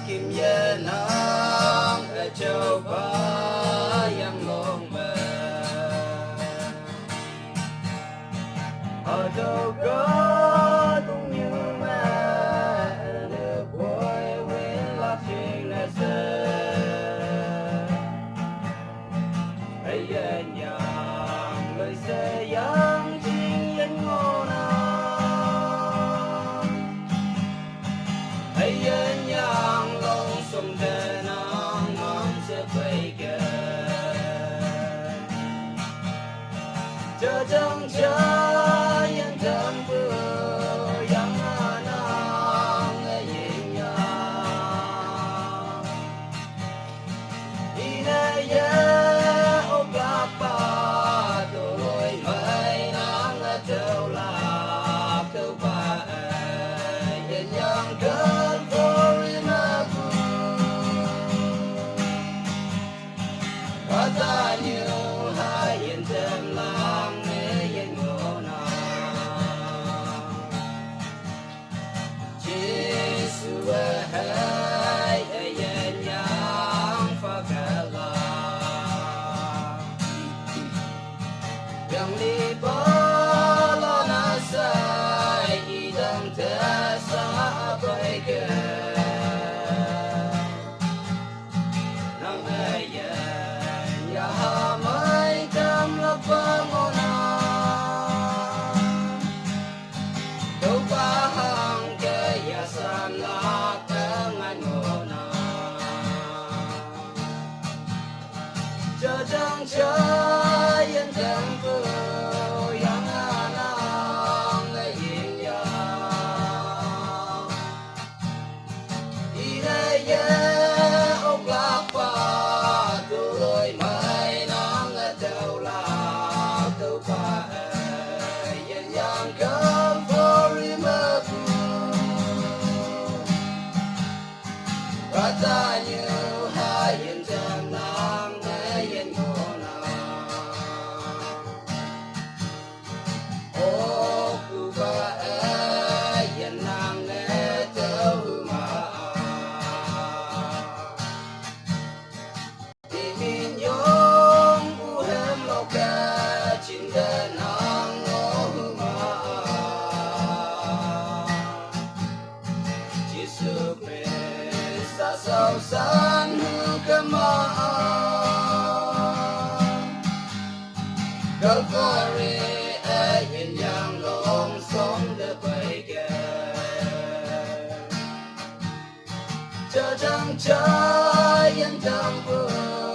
kim ye nang ở châu ba yang long về ở đâu có cũng như mẹ được quay quên lạc trên này sẽ ấy nhà người sẽ yang chính nhân ngon ấy nhang long sông đê nang mắm sẽ quay kề chờ trăng chờ yên thơm vừa yang nang yên nhang đi đây ô cả ba tôi mây nang treo lạc treo ba yên nhang cơn ta như hai yên thêm lang mê yên ngô na Giêsu hai yên nhang pha cả la yang đi bỏ lo na sai y đâm thế sa bay kề nang ai ya mai kam la pangona đâu ba hang ke ya san la tangan ngona chờ trăng chờ yên thơm vừa yang nang yên ya đi đây ốc lạc pa tôi mai nắng đâu là đâu phải yên yang cơn phơi mơ và ta như hai yên trầm nắng yên ngô na ô cụ ba yên nắng đâu mà tìm nhung u hem lo ca chín đen nắng ngô mà chỉ sự về xa sâu san hư cơm mà câu cười yên yang long sống để quay kề chờ trăng chờ yên thơm vừa